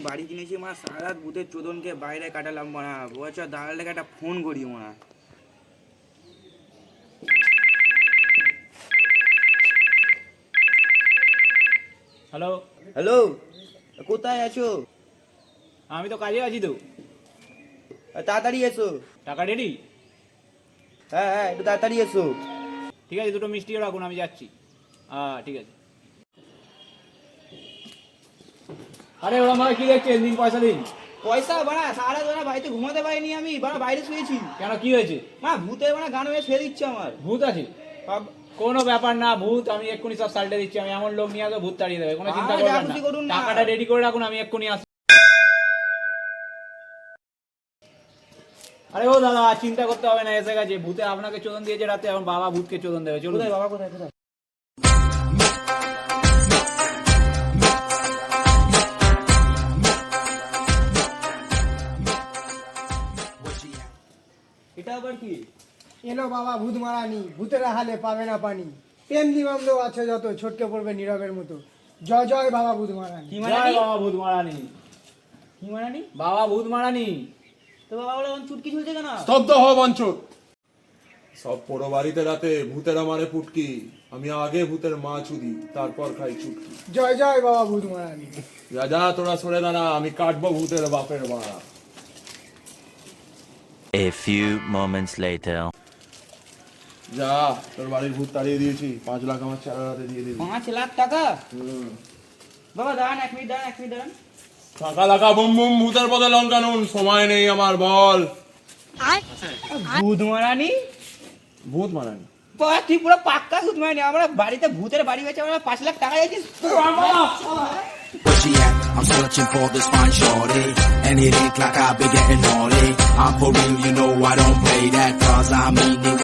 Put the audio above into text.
বাড়ি কিনেছি মা, সারা রাত ভূতের চোদনকে বাইরে কাটালাম মানা। বছর দাঁড়ালে একটা ফোন করি মানা। হ্যালো, হ্যালো, কোথায় আছো? আমি তো কাজে আছি তো। তাড়াতাড়ি এসো। টাকা রেডি? হ্যাঁ হ্যাঁ, একটু তাড়াতাড়ি এসো। ঠিক আছে, দুটো মিষ্টিও রাখুন, আমি যাচ্ছি। হ্যাঁ ঠিক আছে। আরে ওরা মানে কি দেখছেন, দিন পয়সা দিন। পয়সা বাড়া, সারা রাত বাড়িতে ঘুমাতে পারিনি আমি, বাড়া বাইরে শুয়েছি। কেন, কি হয়েছে? মা ভূতের বাড়া গান হয়ে ছেড়ে দিচ্ছে আমার। ভূত আছে? কোনো ব্যাপার না, ভূত আমি এক্ষুনি সব সাল্টে দিচ্ছি। আমি এমন লোক নিয়ে আসবো, ভূত তাড়িয়ে দেবে, কোনো চিন্তা যা করবেন খুশি করুন না। না। টাকাটা রেডি করে রাখুন, আমি এক্ষুনি আসছি। আরে ও দাদা, চিন্তা করতে হবে না, এসে গেছে। ভূতে আপনাকে চোদন দিয়েছে রাতে, এখন বাবা ভূতকে চোদন দেবে। চলুন। কোথায় বাবা, কোথায় কোথায়? এটা আবার কি? এলো বাবা ভূত মারানি, ভূতের হালে পাবে না পানি। প্রেম নিবন্ধ আছে যত, ছটকে পড়বে নীরবের মতো। জয় জয় বাবা ভূত মারানি। কি জয় মারানি? বাবা ভূত মারানি। কি মারানি? বাবা ভূত মারানি। তো বাবা বলে এখন চুটকি ঝুলছে কেন? স্তব্ধ হ বঞ্চত। সব পোড়ো বাড়িতে রাতে ভূতেরা মারে পুটকি, আমি আগে ভূতের মা চুদি, তারপর খাই চুটকি। জয় জয় বাবা ভূত মারানি। যা যা, তোরা সরে দাঁড়া, আমি কাটবো ভূতের বাপের মারা। A few moments later. যা, তোর বাড়ির ভূত তাড়িয়ে দিয়েছি, 5 লাখ আমার চারা হাতে দিয়ে দিবি। 5 লাখ টাকা? বাবা দাঁড়ান, 1 মিনিট দাঁড়ান, 1 মিনিট দাঁড়ান। টাকা লাগা বুম বুম, ভূতের পথে লঙ্কানুন, সময় নেই আমার, বল। ভূত মারানি? ভূত মারানি? বাবা তুই পুরো পাক্কা ভূত মারানি। আমরা বাড়িতে ভূতের বাড়ি হয়েছে, আমরা 5 লাখ টাকা দিয়েছিস। Where she at? I'm searching for this fine shorty, and it ain't like I've been getting naughty. I'm for real, you know I don't play that, cause I mean it.